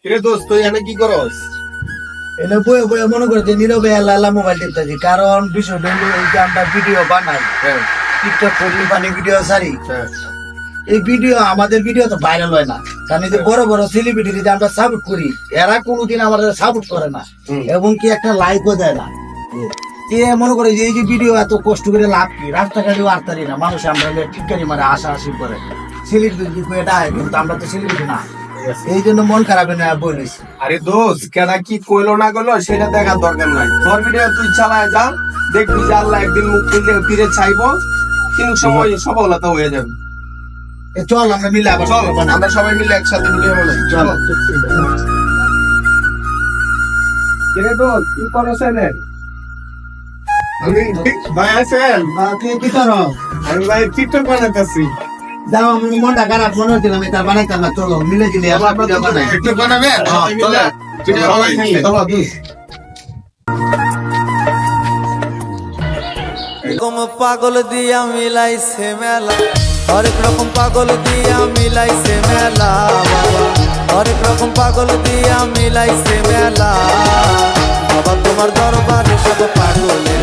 কিরে দোস্ত তুই এখানে কি করস? এনে বয়ে বয়ে মনে করে যে নীরবে আল্লাহ মোবাইল টিপতেছি, কারণ বিষয়টা হলো এই যে আমরা ভিডিও বানাই, হ্যাঁ টিকটক করি, মানে ভিডিও ছাড়ি, হ্যাঁ এই ভিডিও আমাদের ভিডিও তো ভাইরাল হয় না, কারণ এই যে বড় বড় সেলিব্রিটি যে আমরা সাপোর্ট করি, এরা কোনোদিন আমাদের সাপোর্ট করে না এবং কি একটা লাইকও দেয় না। এ মনে করে যে এই যে ভিডিও এত কষ্ট করে লাভ কি, রাস্তাঘাটেও আটতারি না, মানুষ আমরা টিটকারি মানে আশা আসি করে সেলিব্রিটি এটা, কিন্তু আমরা তো সেলিব্রিটি না, এই জন্য মন খারাপ না বলেছি। আরে দোস্ত কেডা কি কইলো না কইলো সেটা দেখার দরকার নাই, তোর ভিডিও তুই চালায় যা, দেখবি যে আল্লাহ একদিন মুখ তুললে ফিরে চাইবো, কিন্তু সময় সফলতা হয়ে যাবে। চল আমরা মিলে আবার চল আমরা সবাই মিলে একসাথে ভিডিও বানাই। চল। কিরে দোস্ত কি করছ এনে? আমি ভাই আছেন? তুই কি করো? আমি ভাই টিকটক বানাতেছি। যাও, আমি মনটা খারাপ মনে হচ্ছিল, আমি তার বানাইতাম না, চলো মিলে গেলে আবার ভিডিও বানাই। টিকটক বানাবে? চলো ভিডিও বানাই মিলে। চলো দোস্ত। রকম পাগল দিয়া মিলাইছে মেলা, হরেক রকম পাগল দিয়া মিলাইছে মেলা বাবা, হরেক রকম পাগল দিয়া মিলাইছে মেলা বাবা, তোমার দরবারে সব পাগলে